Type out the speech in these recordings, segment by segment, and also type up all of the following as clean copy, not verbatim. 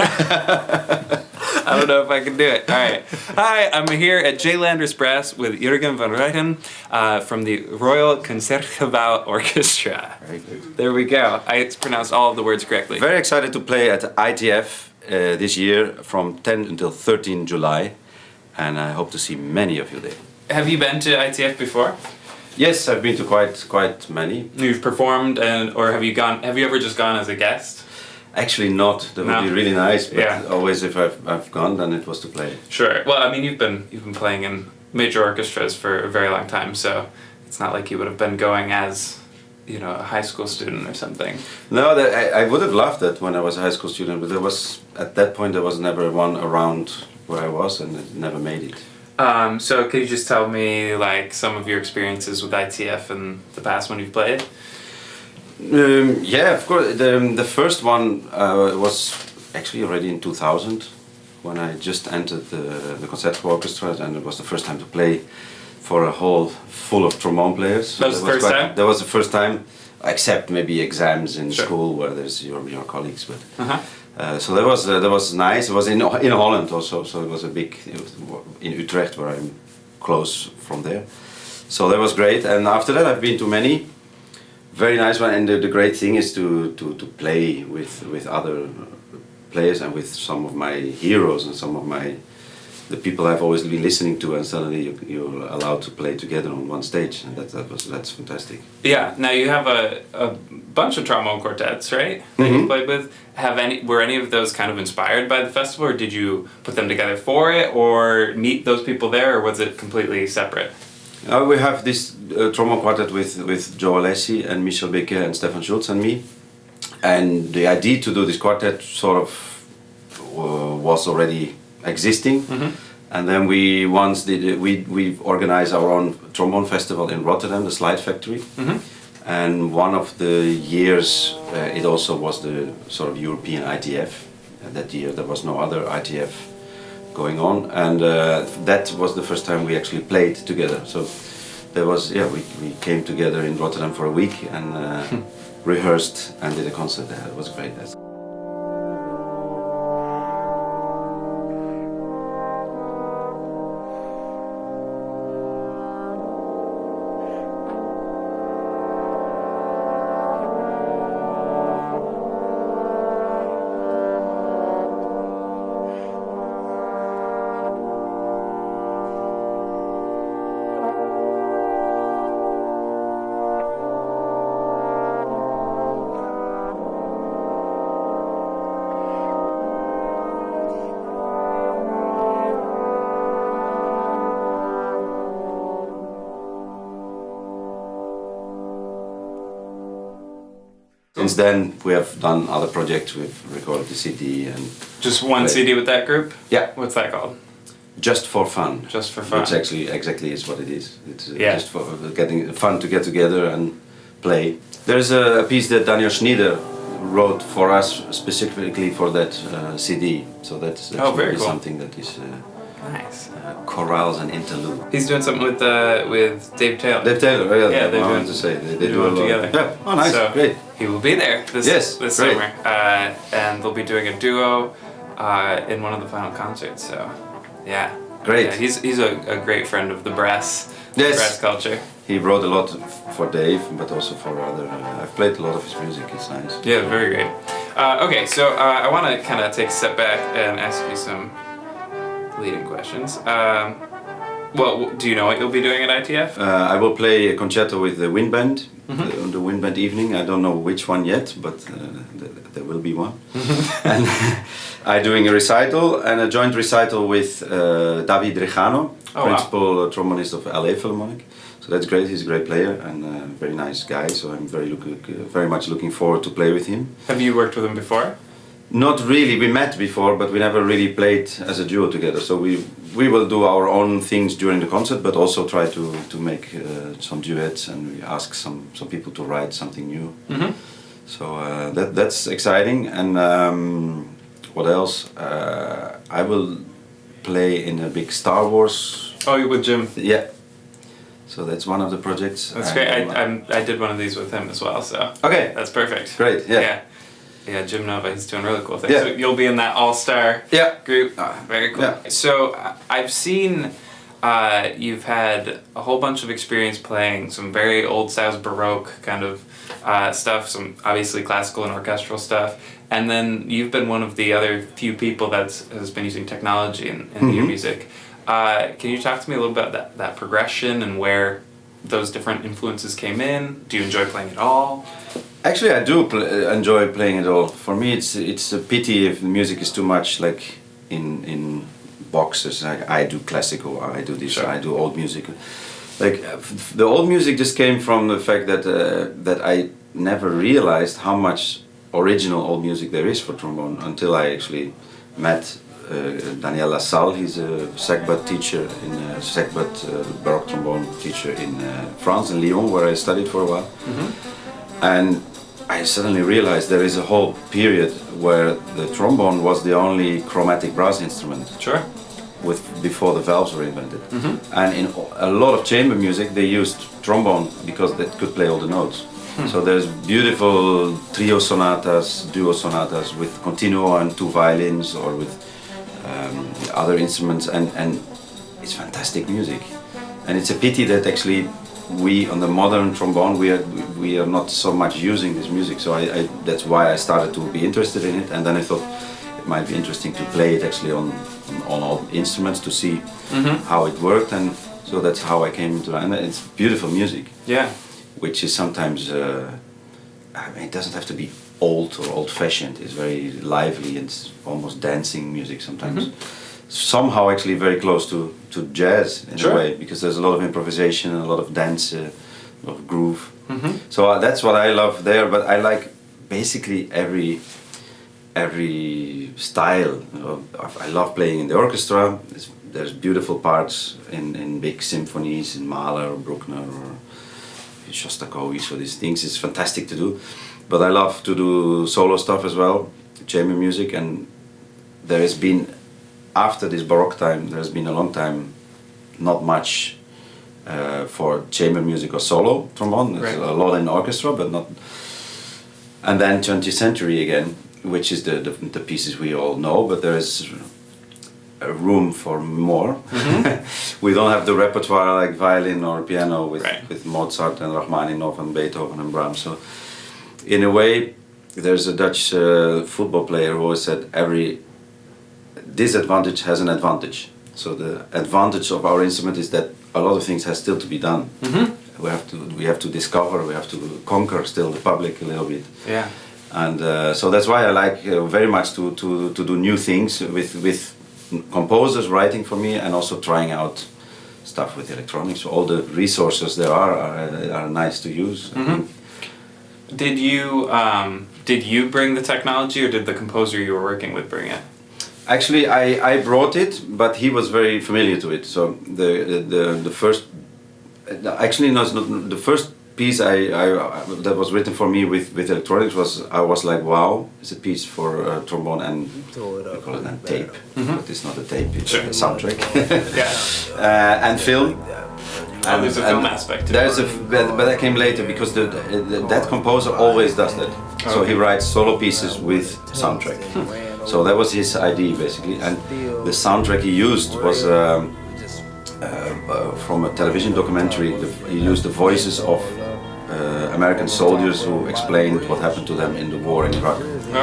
I don't know if I can do it. All right. Hi, I'm here at J. Landers Brass with Jörgen van Rijen from the Royal Concertgebouw Orchestra. Very good. There we go. I pronounced all of the words correctly. Very excited to play at ITF this year from 10 until 13 July, and I hope to see many of you there. Have you been to ITF before? Yes, I've been to quite many. You've performed, or have you gone? Have you ever just gone as a guest? Actually not. That would be really nice, but Yeah. always if I've gone, then it was to play. Sure. Well, I mean, you've been playing in major orchestras for a very long time, so it's not like you would have been going as, you know, a high school student or something. No, I would have loved it when I was a high school student, but at that point there was never one around where I was, and it never made it. So could you just tell me like some of your experiences with ITF in the past when you've played? Yeah, of course. The first one was actually already in 2000 when I just entered the Concertgebouw Orchestra, and it was the first time to play for a hall full of trombone players. That was the first time? That was the first time, except maybe exams in Sure. school where there's your colleagues. But Uh-huh. so that was nice. It was in Holland also, so it was in Utrecht where I'm close from there. So that was great, and after that I've been to many. Very nice one, and the great thing is to play with other players and with some of my heroes and some of the people I've always been listening to, and suddenly you're allowed to play together on one stage, and that's fantastic. Yeah. Now you have a bunch of trombone quartets, right? That you played with. Were any of those kind of inspired by the festival, or did you put them together for it, or meet those people there, or was it completely separate? We have this trombone quartet with Joe Alessi and Michel Becquet and Stefan Schulz and me, and the idea to do this quartet sort of was already existing, and then we organized our own trombone festival in Rotterdam, the Slide Factory, and one of the years it also was the sort of European ITF. That year there was no other ITF going on, and that was the first time we actually played together. So there was, we came together in Rotterdam for a week and rehearsed and did a concert there. It was great. Since then, we have done other projects. We've recorded the CD and Just one CD with that group? Yeah. What's that called? Just for fun. Just for fun. Which actually exactly is what it is. It's Yeah. just for getting fun to get together and play. There's a piece that Daniel Schneider wrote for us specifically for that CD. So that's very really cool. something that is Nice. chorales and interlude. He's doing something with Dave Taylor. Dave Taylor, yeah, Yeah, they're I doing- wanted to say they do a it lot. together. Yeah, oh nice, So great. he will be there this Great. summer, and they'll be doing a duo in one of the final concerts. So, yeah, Great. Yeah, he's a great friend of the brass culture. He wrote a lot for Dave, but also for other. I've played a lot of his music. It's nice. Yeah, very great. Okay, so I want to kind of take a step back and ask you some leading questions. Well, do you know what you'll be doing at ITF? I will play a concerto with the wind band on the wind band evening. I don't know which one yet, but there will be one. And I'm doing a recital and a joint recital with David Rejano, principal trombonist of LA Philharmonic. So that's great. He's a great player and a very nice guy. So I'm very much looking forward to play with him. Have you worked with him before? Not really. We met before, but we never really played as a duo together. So we will do our own things during the concert, but also try to make some duets, and we ask some people to write something new. So that's exciting. And what else? I will play in a big Star Wars. Oh, you with Jim? Yeah. So that's one of the projects. That's great. I did one of these with him as well. So okay, that's perfect. Great. Yeah. Yeah, Jim Nova, he's doing really cool things. Yeah. So you'll be in that all-star Yeah. group. Very cool. Yeah. So I've seen you've had a whole bunch of experience playing some very old styles Baroque kind of stuff, some obviously classical and orchestral stuff, and then you've been one of the other few people that has been using technology in your music. Can you talk to me a little bit about that progression and where those different influences came in? Do you enjoy playing it all? Actually, I do enjoy playing it all. For me, it's a pity if music is too much like in boxes. Like I do classical, I do this, Sure. I do old music. Like the old music just came from the fact that that I never realized how much original old music there is for trombone until I actually met Daniel Lassalle. He's a sackbut teacher Baroque trombone teacher in France, in Lyon, where I studied for a while. And I suddenly realized there is a whole period where the trombone was the only chromatic brass instrument. Sure. Before the valves were invented. And in a lot of chamber music they used trombone because they could play all the notes. So there's beautiful trio sonatas, duo sonatas with continuo and 2 violins, or with other instruments, and it's fantastic music. And it's a pity that actually we on the modern trombone we are not so much using this music. So I that's why I started to be interested in it, and then I thought it might be interesting to play it actually on all instruments to see how it worked, and so that's how I came into it. And it's beautiful music. Yeah. Which is sometimes, I mean, it doesn't have to be old or old-fashioned. It's very lively and it's almost dancing music sometimes. Somehow actually very close to jazz in Sure. a way, because there's a lot of improvisation and a lot of dance, a lot of groove. So that's what I love there, but I like basically every style. I love playing in the orchestra. There's beautiful parts in big symphonies, in Mahler or Bruckner or Shostakovich, so these things is fantastic to do. But I love to do solo stuff as well, chamber music, and there has been, after this Baroque time, there's been a long time not much for chamber music or solo trombone. There's a lot in orchestra, but not. And then 20th century again, which is the pieces we all know, but there is a room for more. We don't have the repertoire like violin or piano with Mozart and Rachmaninoff and Beethoven and Brahms. So in a way, there's a Dutch football player who always said every disadvantage has an advantage. So the advantage of our instrument is that a lot of things has still to be done. We have to discover, we have to conquer still the public a little bit. Yeah. And so that's why I like very much to do new things with composers writing for me, and also trying out stuff with electronics. So all the resources there are nice to use. Did you bring the technology, or did the composer you were working with bring it? Actually, I brought it, but he was very familiar to it. So the first, actually no, it's not the first piece that was written for me with electronics I was like, wow, it's a piece for trombone and we call it a tape, but it's not a tape, it's a soundtrack. And film. And there's a film aspect. But that came later, because that composer always does that. So he writes solo pieces with soundtrack. So that was his idea basically, and the soundtrack he used was from a television documentary. He used the voices of American soldiers who explained what happened to them in the war in Iraq.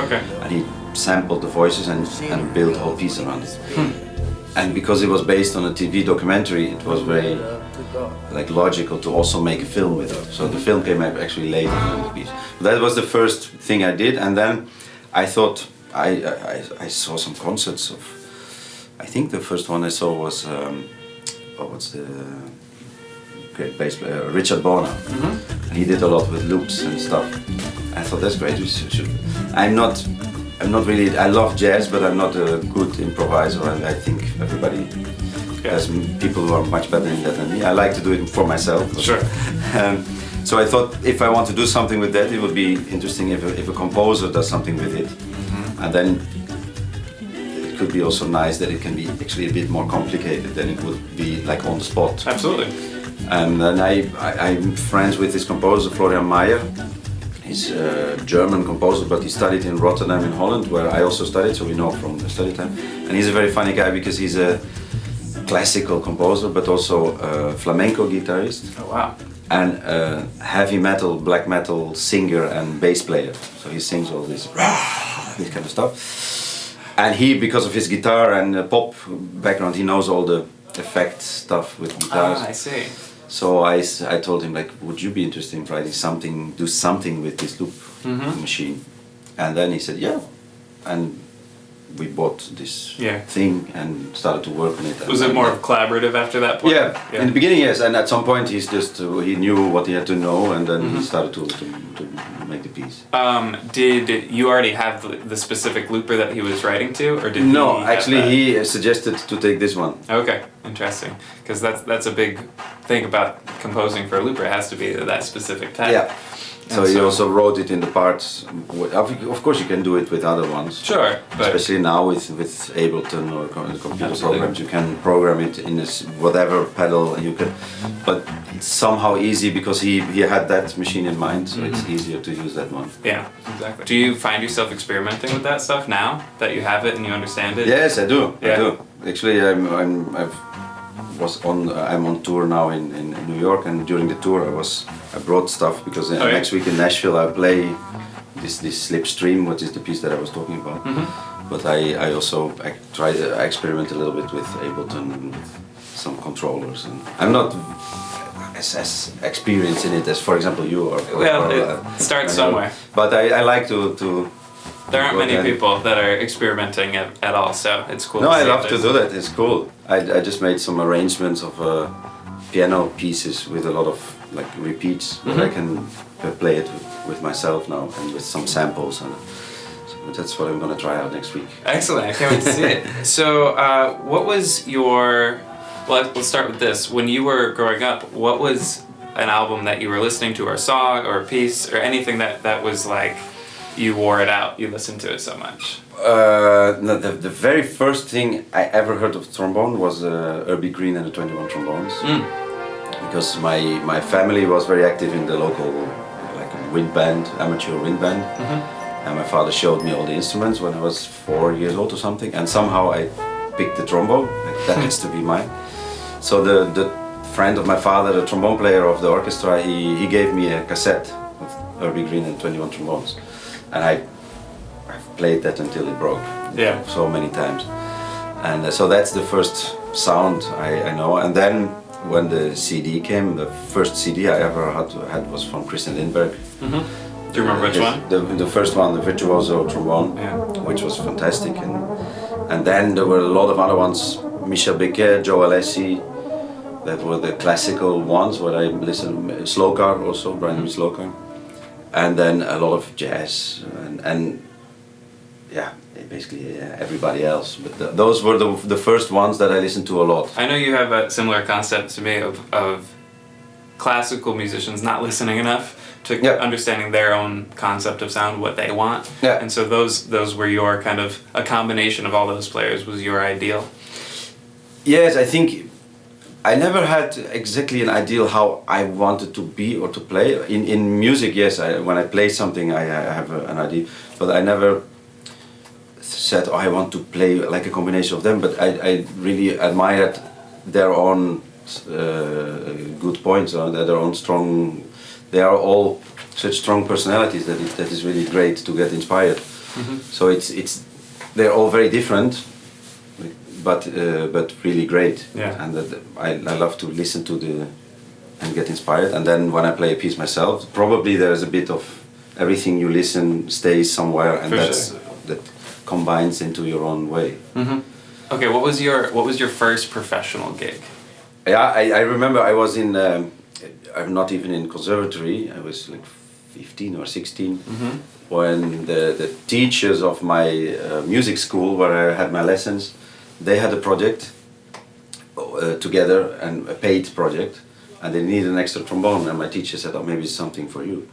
Okay. And he sampled the voices and built a whole piece around it. And because it was based on a TV documentary, it was very logical to also make a film with it. So the film came actually later in the piece. That was the first thing I did, and then I thought I saw some concerts of. I think the first one I saw was what's the great bass player, Richard Bona. He did a lot with loops and stuff. I thought that's great. I'm not really. I love jazz, but I'm not a good improviser. I think everybody has people who are much better in that than me. I like to do it for myself. Sure. So I thought if I want to do something with that, it would be interesting if a composer does something with it, and then it could be also nice that it can be actually a bit more complicated than it would be like on the spot. Absolutely. And then I'm friends with this composer Florian Mayer. He's a German composer, but he studied in Rotterdam in Holland, where I also studied, so we know from the study time. And he's a very funny guy because he's a classical composer, but also a flamenco guitarist. Oh wow. And a heavy metal, black metal singer and bass player. So he sings all this kind of stuff. And he, because of his guitar and pop background, he knows all the effect stuff with guitars. Ah, I see. So I told him, like, would you be interested in writing something, do something with this loop machine? And then he said, yeah. And we bought this thing and started to work on it. Was it more collaborative after that point? Yeah, in the beginning, yes. And at some point, he knew what he had to know, and then he started to make the piece. Did you already have the specific looper that he was writing to, or did no? He actually, he suggested to take this one. Okay, interesting. Because that's a big thing about composing for a looper. It has to be that specific type. Yeah. So he also wrote it in the parts. Of course, you can do it with other ones. Sure, but especially now with Ableton or computer programs, you can program it in whatever pedal you can. But it's somehow easy because he had that machine in mind, so it's easier to use that one. Yeah, exactly. Do you find yourself experimenting with that stuff now that you have it and you understand it? Yes, I do. Yeah. I do. Actually, I'm on tour now in New York, and during the tour I brought stuff because next week in Nashville I play this Slipstream, which is the piece that I was talking about. But I also try to experiment a little bit with Ableton and with some controllers, and I'm not as experienced in it as, for example, you are. Well, it starts somewhere. But I like to. There aren't many people that are experimenting at all, so it's cool. No, I love to do that. It's cool. I just made some arrangements of piano pieces with a lot of like repeats, where I can play it with myself now and with some samples, and so that's what I'm gonna try out next week. Excellent! I can't wait to see it. So, what was your? Well, let's start with this. When you were growing up, what was an album that you were listening to, or a song, or a piece, or anything that was like? You wore it out, you listened to it so much? No, the very first thing I ever heard of trombone was Herbie Green and the 21 Trombones. Because my family was very active in the local wind band, amateur wind band. And my father showed me all the instruments when I was 4 years old or something, and somehow I picked the trombone, like that has to be mine. So the friend of my father, the trombone player of the orchestra, he gave me a cassette with Herbie Green and 21 Trombones. And I've played that until it broke. Yeah. So many times. And so that's the first sound I know. And then when the CD came, the first CD I ever had was from Christian Lindberg. Do you remember which one? The first one, the Virtuoso Trombone, which was fantastic. And then there were a lot of other ones, Michel Becquet, Joe Alessi, that were the classical ones where I listened, Slokar also, Brian Slokar. And then a lot of jazz and basically everybody else. But those were the first ones that I listened to a lot. I know you have a similar concept to me of classical musicians not listening enough to understanding their own concept of sound, what they want. Yeah. And so those were your kind of, a combination of all those players was your ideal. Yes, I think I never had exactly an ideal how I wanted to be or to play. In music, yes, when I play something, I have an idea, but I never said, I want to play like a combination of them, but I really admired their own good points, or their own strong, they are all such strong personalities that is really great to get inspired. So they're all very different, but really great. Yeah. And that I love to listen to and get inspired. And then when I play a piece myself, probably there's a bit of everything you listen stays somewhere, and that combines into your own way. Okay, what was your first professional gig? Yeah, I remember I was in. I'm not even in conservatory. I was like 15 or 16 when the teachers of my music school where I had my lessons, they had a project together, and a paid project, and they needed an extra trombone, and my teacher said, oh, maybe it's something for you.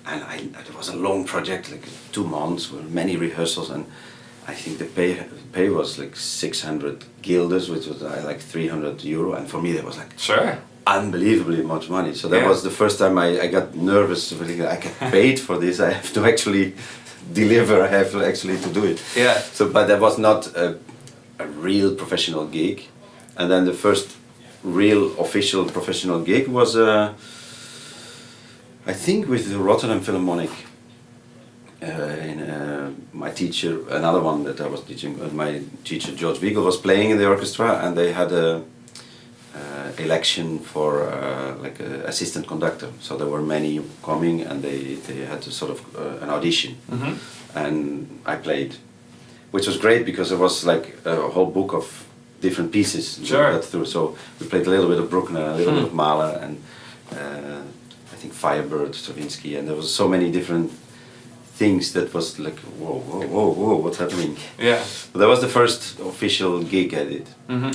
And it was a long project, like 2 months with many rehearsals, and I think the pay was like 600 guilders, which was like 300 euro, and for me that was like Sure. unbelievably much money. So that Yeah. was the first time I got nervous. I get paid for this. I have to actually deliver. I have to actually to do it. Yeah. So, but that was not a real professional gig. And then the first real official professional gig was, I think, with the Rotterdam Philharmonic. My teacher, another one that I was teaching, my teacher George Wiegel was playing in the orchestra, and they had a election for like an assistant conductor. So there were many coming, and they had to sort of an audition, and I played, which was great because it was like a whole book of different pieces. Sure. That through. So we played a little bit of Bruckner, a little bit of Mahler, and I think Firebird, Stravinsky, and there was so many different things that was like whoa, what's happening? Yeah. But that was the first official gig I did.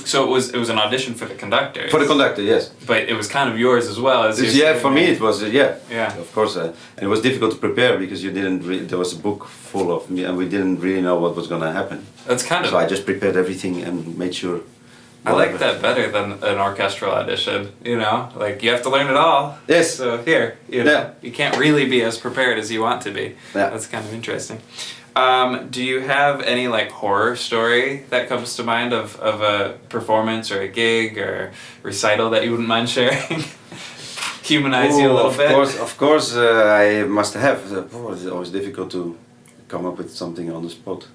So it was an audition for the conductor. For the conductor, yes. But it was kind of yours as well as Yeah, for me it was Yeah. of course, and it was difficult to prepare because you didn't. There was a book full of me, and we didn't really know what was going to happen. That's kind of. So I just prepared everything and made sure. I like that better than an orchestral audition. You know, like you have to learn it all. Yes. So here, you know, Yeah. you can't really be as prepared as you want to be. Yeah. That's kind of interesting. Do you have any like horror story that comes to mind of a performance or a gig or recital that you wouldn't mind sharing? Humanize you a little bit. Of course, I must have. It's always difficult to come up with something on the spot.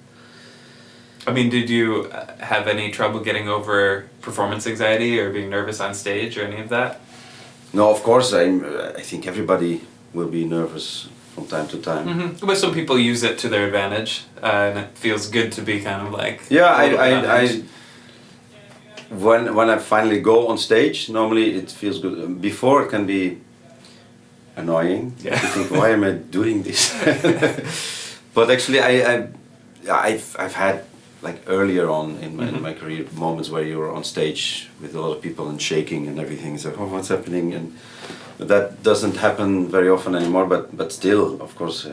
I mean, did you have any trouble getting over performance anxiety or being nervous on stage or any of that? No, of course. I think everybody will be nervous from time to time. But some people use it to their advantage, and it feels good to be kind of like. Yeah, a little bit on edge. when I finally go on stage, normally it feels good. Before it can be annoying. Yeah. You think, why am I doing this? But actually, I've had like earlier on in my career moments where you're on stage with a lot of people and shaking and everything. It's like, oh, what's happening? And that doesn't happen very often anymore. But still, of course,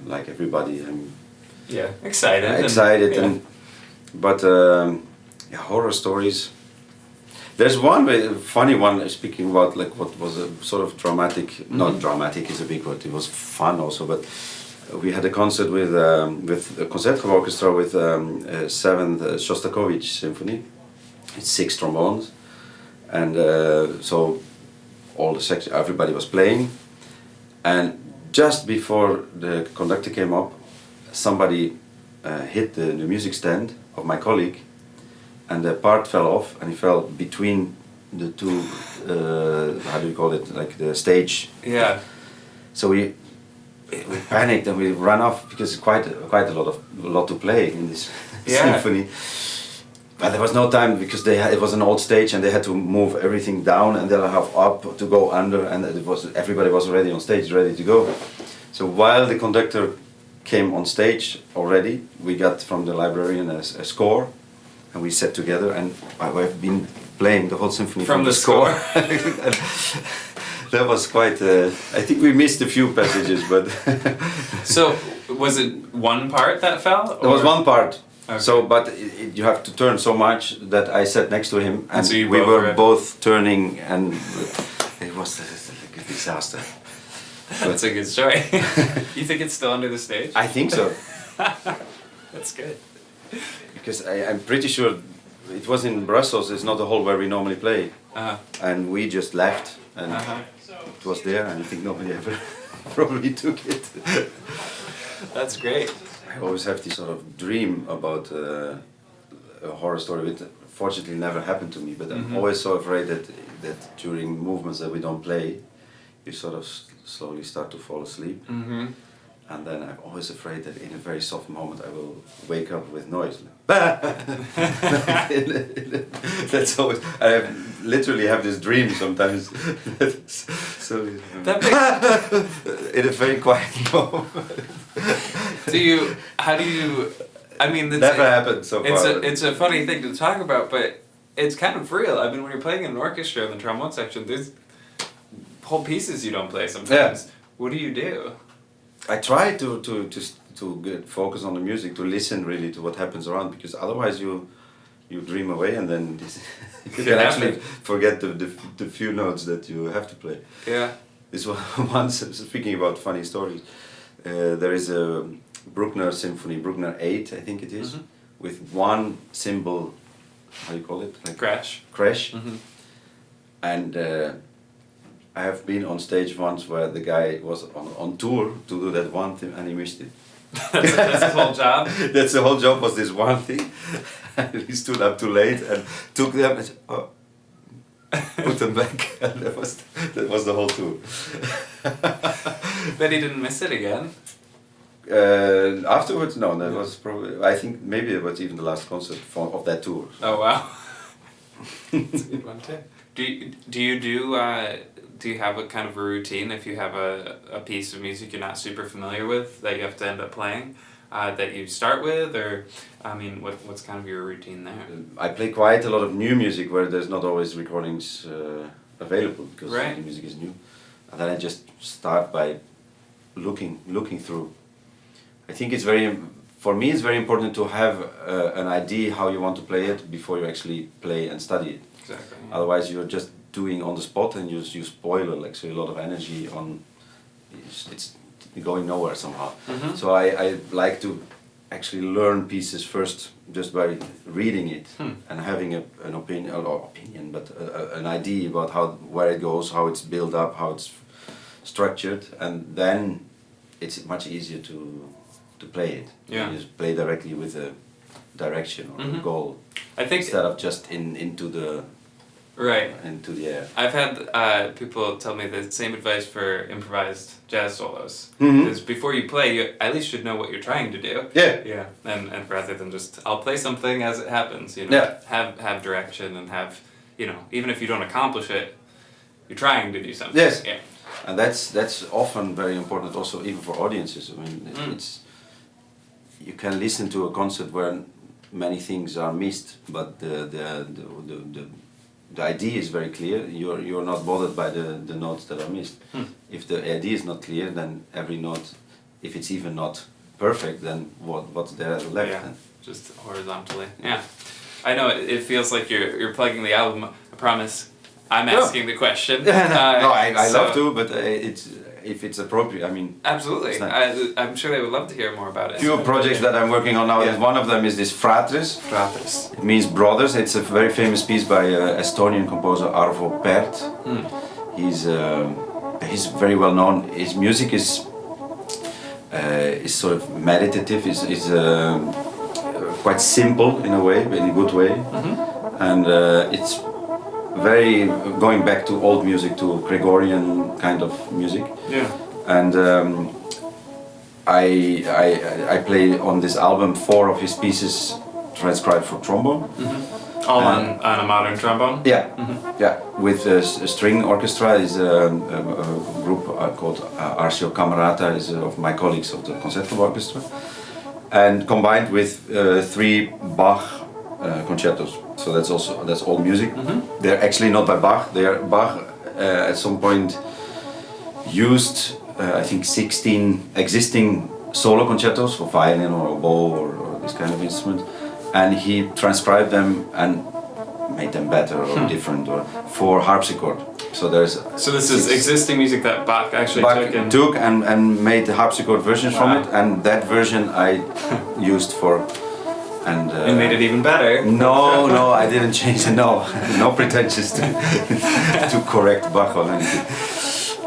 like everybody, I'm excited. But horror stories. There's one funny one. Speaking about like what was a sort of dramatic. Not dramatic is a big word. It was fun also, but. We had a concert with the Concertgebouw Orchestra with 7th Shostakovich Symphony. It's 6 trombones, and so all the section, everybody was playing, and just before the conductor came up, somebody hit the music stand of my colleague, and the part fell off, and he fell between the two. How do you call it? Like the stage. Yeah. So we panicked and we ran off because it's quite a lot to play in this symphony. But there was no time because it was an old stage and they had to move everything down and then have up to go under, and everybody was already on stage ready to go. So while the conductor came on stage already, we got from the librarian a score, and we sat together, and I've been playing the whole symphony from the score. That was quite. I think we missed a few passages, but. So, was it one part that fell? There was one part. Okay. So, but you have to turn so much that I sat next to him, and so we were both turning, and it was a disaster. That's a good story. You think it's still under the stage? I think so. That's good. Because I'm pretty sure it was in Brussels. It's not the hall where we normally play, and we just left. And it was there, and I think nobody ever probably took it. That's great. I always have this sort of dream about a horror story, which fortunately never happened to me, but I'm always so afraid that during movements that we don't play, you sort of slowly start to fall asleep. And then I'm always afraid that in a very soft moment I will wake up with noise. That's always. I literally have this dream sometimes. So That makes, in a very quiet moment. How do you? I mean, Never happened so far. It's a funny thing to talk about, but it's kind of real. I mean, when you're playing in an orchestra in the trombone section, there's whole pieces you don't play sometimes. Yeah. What do you do? I try to focus on the music, to listen really to what happens around, because otherwise you dream away and then you can actually forget the few notes that you have to play. Yeah. This was once, speaking about funny stories, there is a Bruckner symphony, Bruckner 8 I think it is, with one cymbal, how do you call it? Like Crash. And I have been on stage once where the guy was on tour to do that one thing and he missed it. That's his whole job? That's the whole job, was this one thing. And he stood up too late and took them and said, oh, put them back. And that was the whole tour. But he didn't miss it again? Afterwards, no, that was probably, I think maybe it was even the last concert of that tour. Oh wow. That's a good one too. Do you have a kind of a routine if you have a piece of music you're not super familiar with that you have to end up playing, that you start with, or I mean, what's kind of your routine there? I play quite a lot of new music where there's not always recordings available, because the music is new, and then I just start by looking through. I think for me it's very important to have an idea how you want to play it before you actually play and study it. Exactly. Yeah. Otherwise you're just doing on the spot and you spoil it, like, so a lot of energy on, it's going nowhere somehow. So I like to actually learn pieces first just by reading it and having an opinion, but an idea about where it goes, how it's built up, how it's structured, and then it's much easier to play it. Yeah. You just play directly with a direction or a goal, I think, instead of just into the air. I've had people tell me the same advice for improvised jazz solos. Because before you play, you at least should know what you're trying to do. Yeah. Yeah. And rather than just, I'll play something as it happens, you know. Yeah. Have direction and have, you know, even if you don't accomplish it, you're trying to do something. Yes. Yeah. And that's often very important also, even for audiences. I mean, it's, you can listen to a concert where many things are missed, but the idea is very clear. You're not bothered by the notes that are missed. If the idea is not clear, then every note, if it's even not perfect, then what's there left? Yeah, just horizontally. Yeah, I know it feels like you're plugging the album. I promise, I'm asking the question. No, I love to, but if it's appropriate, I mean. Absolutely, I'm sure they would love to hear more about it. Few projects that I'm working on now. Yeah. One of them is this Fratres. Fratres. It means brothers. It's a very famous piece by Estonian composer Arvo Pärt. He's very well known. His music is sort of meditative. Is quite simple in a way, in a good way, and it's very going back to old music, to Gregorian kind of music. Yeah. And I play on this album 4 of his pieces transcribed for trombone. All on a modern trombone? Yeah, yeah. With a string orchestra is a group called Arcio Camerata, is of my colleagues of the Concertgebouw Orchestra, and combined with 3 Bach concertos. So that's all music. They're actually not by Bach. Bach at some point used I think 16 existing solo concertos for violin or oboe or this kind of instrument, and he transcribed them and made them better or different or for harpsichord. So this is existing music that Bach actually took and made the harpsichord versions from it, and that version I used for. And made it even better. No, I didn't change it. No pretensions to correct Bach or anything.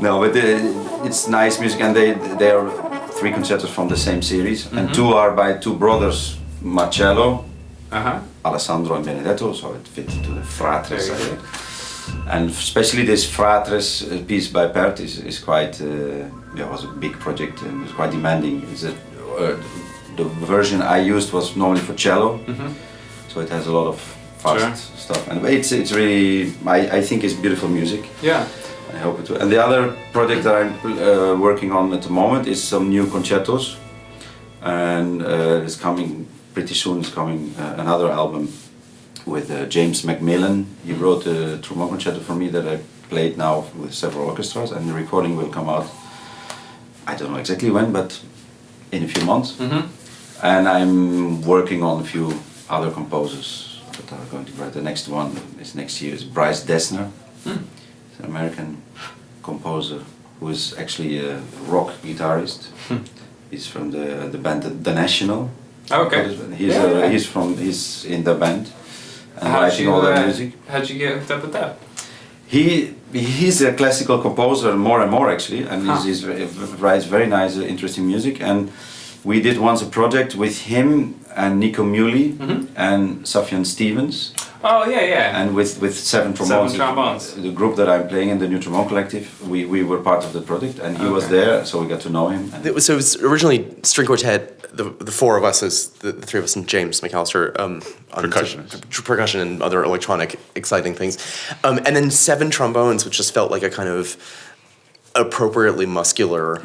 No, but it's nice music, and they are 3 concertos from the same series, and 2 are by 2 brothers, Marcello, Alessandro and Benedetto, so it fits into the Fratres. And especially this Fratres piece by Pärt is quite, was a big project and it was quite demanding. The version I used was normally for cello, so it has a lot of fast stuff, and it's really, I think it's beautiful music. Yeah, I hope it will. And the other project that I'm working on at the moment is some new concertos, and it's coming pretty soon. It's coming another album with James Macmillan. He wrote a trombone concerto for me that I played now with several orchestras, and the recording will come out. I don't know exactly when, but in a few months. Mm-hmm. And I'm working on a few other composers that are going to write. The next one is next year is Bryce Dessner. He's an American composer who is actually a rock guitarist. He's from the band The National. Okay. He's in the band and How'd writing all the music. How'd you get hooked up with that? He's a classical composer more and more actually, and he writes very nice, interesting music. And we did once a project with him and Nico Muley and Sufjan Stevens. Oh yeah. And with seven trombones. The group that I'm playing in, the New Trombone Collective, we were part of the project, and he was there, so we got to know him. So it was originally string quartet. The four of us, as the three of us, and James McAllister, on percussion and other electronic exciting things, and then seven trombones, which just felt like a kind of appropriately muscular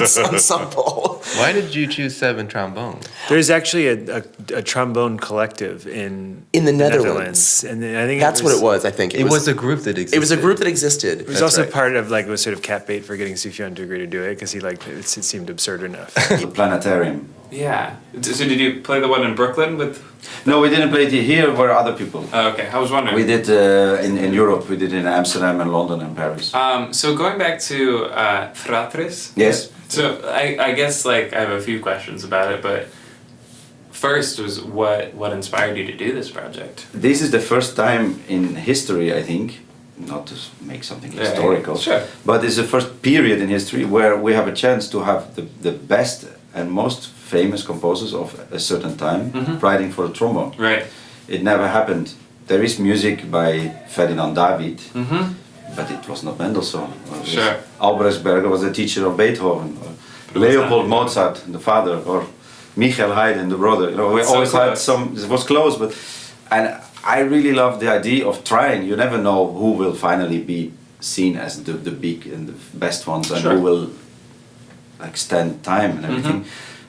ensemble. Why did you choose seven trombones? There's actually a trombone collective in the Netherlands. And I think that's what it was. I think it was a group that existed. It was a group that existed. It was also part of like was sort of cat bait for getting Sufjan to agree to do it because he liked it seemed absurd enough. The planetarium. Yeah. So did you play the one in Brooklyn with? No, we didn't play it here. Were other people. Oh, okay, I was wondering. We did in Europe. We did in Amsterdam and London and Paris. So going back to Fratres. Yes. So I guess like I have a few questions about it, but first was what inspired you to do this project? This is the first time in history, I think, not to make something historical, sure. but it's the first period in history where we have a chance to have the best and most famous composers of a certain time writing for the trombone. Right. It never happened. There is music by Ferdinand David, but it was not Mendelssohn. Sure. Albrechtsberger was the teacher of Beethoven, or Leopold Mozart, the father, or Michael Haydn, the brother. You know, we always had some. It was close, and I really love the idea of trying. You never know who will finally be seen as the big and the best ones, and who will like stand time and everything.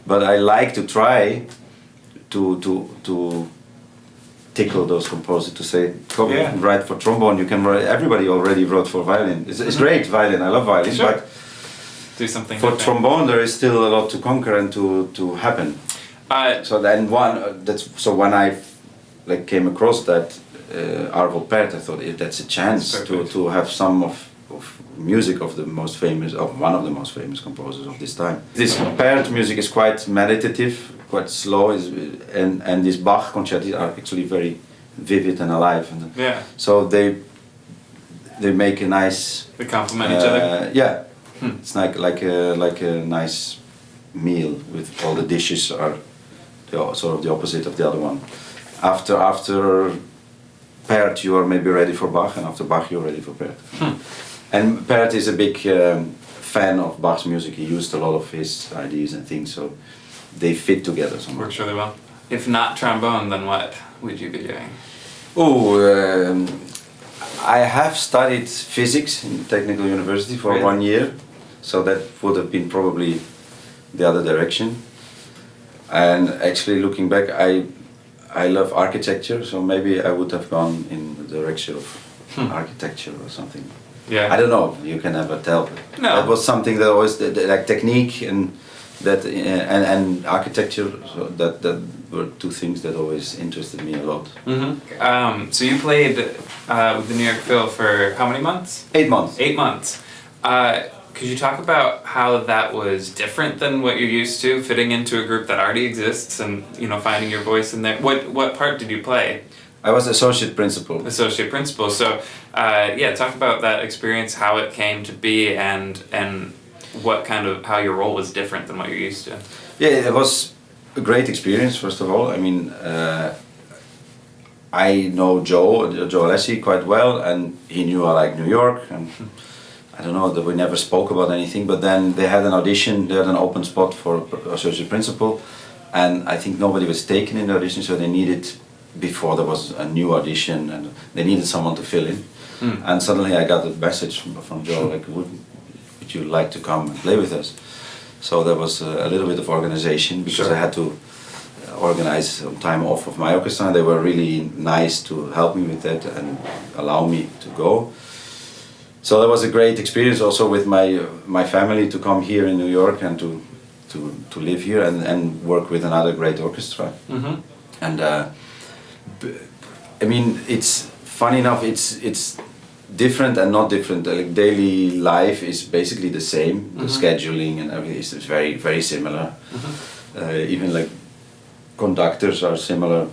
But I like to try to tickle those composers to say, come write for trombone. You can write. Everybody already wrote for violin. It's great violin. I love violin, but do something for different. trombone there is still a lot to conquer and to happen. So then when I like came across that Arvo Pärt, I thought that's a chance to have some of music of the most famous, of one of the most famous composers of this time. This Pärt music is quite meditative, quite slow, and these Bach concerti are actually very vivid and alive. And so they make a nice. They complement each other. Yeah, it's like a nice meal with all the dishes are sort of the opposite of the other one. After Pärt you are maybe ready for Bach, and after Bach you're ready for Pärt. And Pärt is a big fan of Bach's music. He used a lot of his ideas and things, so they fit together somehow. Works really well. If not trombone, then what would you be doing? I have studied physics in Technical University for 1 year, so that would have been probably the other direction. And actually looking back, I love architecture, so maybe I would have gone in the direction of architecture or something. Yeah. I don't know. You can never tell. No. That was something that always like technique and that and architecture. So that were two things that always interested me a lot. So you played with the New York Phil for how many months? 8 months. 8 months. Could you talk about how that was different than what you're used to, fitting into a group that already exists and finding your voice in there? What part did you play? I was associate principal. Associate principal. So, talk about that experience, how it came to be, and how your role was different than what you're used to. Yeah, it was a great experience. First of all, I mean, I know Joe Alessi quite well, and he knew I like New York, and I don't know that we never spoke about anything. But then they had an audition. They had an open spot for associate principal, and I think nobody was taken in the audition, so they needed. Before there was a new audition and they needed someone to fill in, and suddenly I got a message from Joe like, would you like to come and play with us? So there was a little bit of organization because I had to organize some time off of my orchestra, and they were really nice to help me with that and allow me to go. So that was a great experience also with my family to come here in New York and to to live here and work with another great orchestra. And I mean, it's funny enough. It's different and not different. Like daily life is basically the same. The scheduling and everything is very very similar. Even like conductors are similar.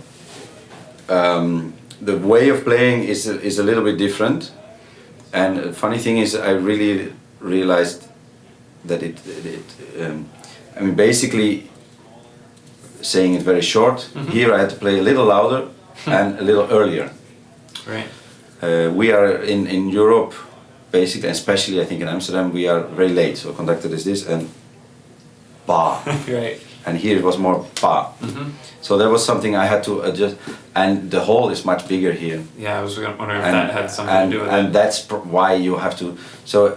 The way of playing is a little bit different. And the funny thing is, I really realized that I mean, basically, saying it very short, here I had to play a little louder and a little earlier. Right. We are in Europe, basically, especially I think in Amsterdam, we are very late. So conductor is this and ba. Right. And here it was more pa. So that was something I had to adjust. And the hall is much bigger here. Yeah, I was wondering if that had something to do with and it. that's why you have to. So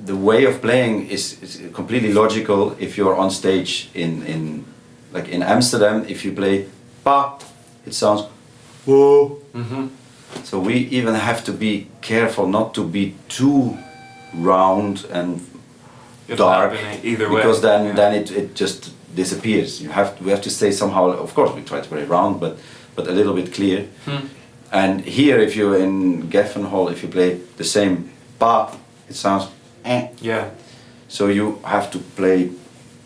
the way of playing is completely logical if you're on stage in like in Amsterdam. If you play pa, it sounds whoa. So we even have to be careful not to be too round and It'll dark, happen either way. because then Yeah. it just disappears. We have to stay somehow. Of course, we try to play round, but a little bit clear. And here, if you're in Geffen Hall, if you play the same pa, it sounds eh. Yeah. So you have to play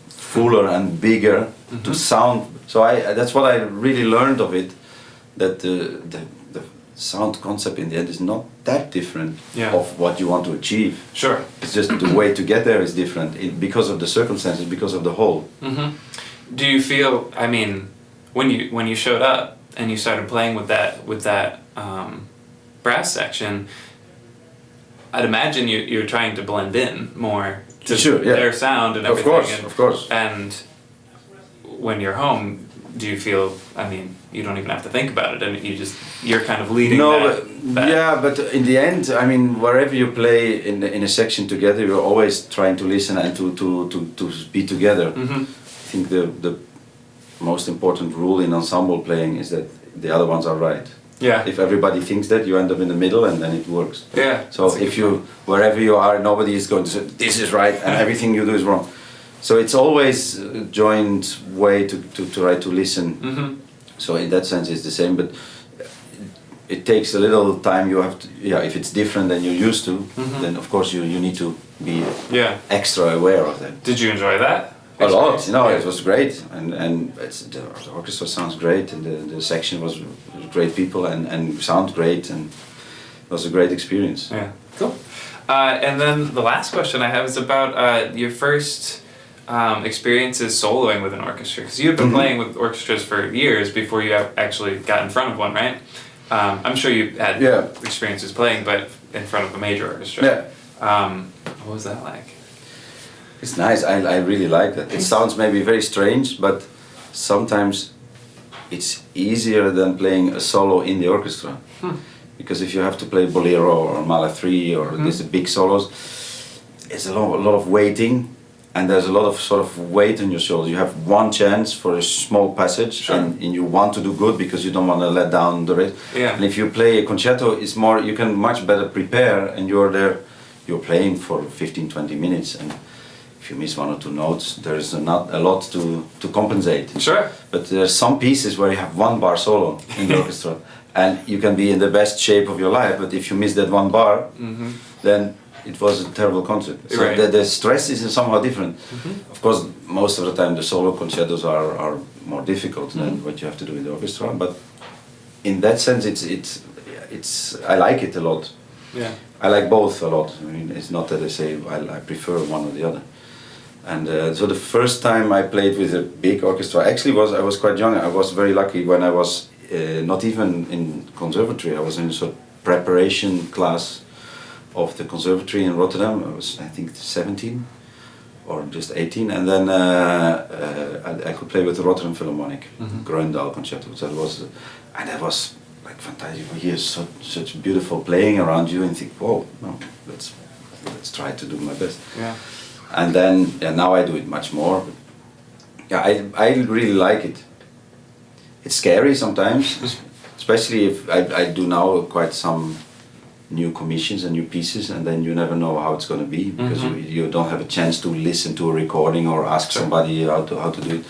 fuller and bigger to sound. So that's what I really learned of it, that the sound concept in the end is not that different of what you want to achieve. Sure. It's just the way to get there is different because of the circumstances, because of the whole. Do you feel? I mean, when you showed up and you started playing with that brass section, I'd imagine you're trying to blend in more to their sound and everything. Of course. And when you're home, do you feel? I mean, you don't even have to think about it, and you're kind of leading. But in the end, I mean, wherever you play in a section together, you're always trying to listen and to be together. I think the most important rule in ensemble playing is that the other ones are right. Yeah. If everybody thinks that, you end up in the middle, and then it works. Yeah. So if wherever you are, nobody is going to say this is right and everything you do is wrong. So it's always a joint way to try to listen. So in that sense, it's the same, but it takes a little time. You have to, if it's different than you're used to, then of course you need to be extra aware of that. Did you enjoy that? A lot, it was great, and the orchestra sounds great, and the section was great people and sound great, and it was a great experience. Yeah, cool. And then the last question I have is about your first experiences soloing with an orchestra, because you've been playing with orchestras for years before you actually got in front of one, right? I'm sure you had experiences playing, but in front of a major orchestra. What was that like? It's nice. I really like that. It sounds maybe very strange, but sometimes it's easier than playing a solo in the orchestra. Because if you have to play bolero or Mahler 3 or these big solos, it's a lot of waiting, and there's a lot of sort of weight on your shoulders. You have one chance for a small passage, and you want to do good because you don't want to let down the rest. And if you play a concerto, it's more, you can much better prepare, and you're there, you're playing for 15-20 minutes, and if you miss one or two notes, there's not a lot to compensate. Sure. But there's some pieces where you have one bar solo in the orchestra, and you can be in the best shape of your life, but if you miss that one bar, then it was a terrible concert. So the stress is somehow different. Of course, most of the time the solo concertos are more difficult than what you have to do in the orchestra, but in that sense it's I like it a lot. Yeah. I like both a lot. I mean, it's not that I say I prefer one or the other. And so the first time I played with a big orchestra, actually I was quite young. I was very lucky when I was not even in conservatory. I was in a sort of preparation class of the conservatory in Rotterdam. I was, I think, 17 or just 18, and then I could play with the Rotterdam Philharmonic, Gröndal concerto. So that was like fantastic. You hear such beautiful playing around you, and think, whoa, no, let's try to do my best. Yeah. And then now I do it much more. But I really like it. It's scary sometimes, especially if I do now quite some new commissions and new pieces, and then you never know how it's going to be because you don't have a chance to listen to a recording or ask somebody how to do it.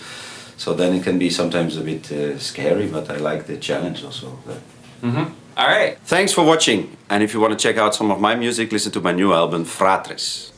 So then it can be sometimes a bit scary, but I like the challenge also. All right. Thanks for watching, and if you want to check out some of my music, listen to my new album Fratres.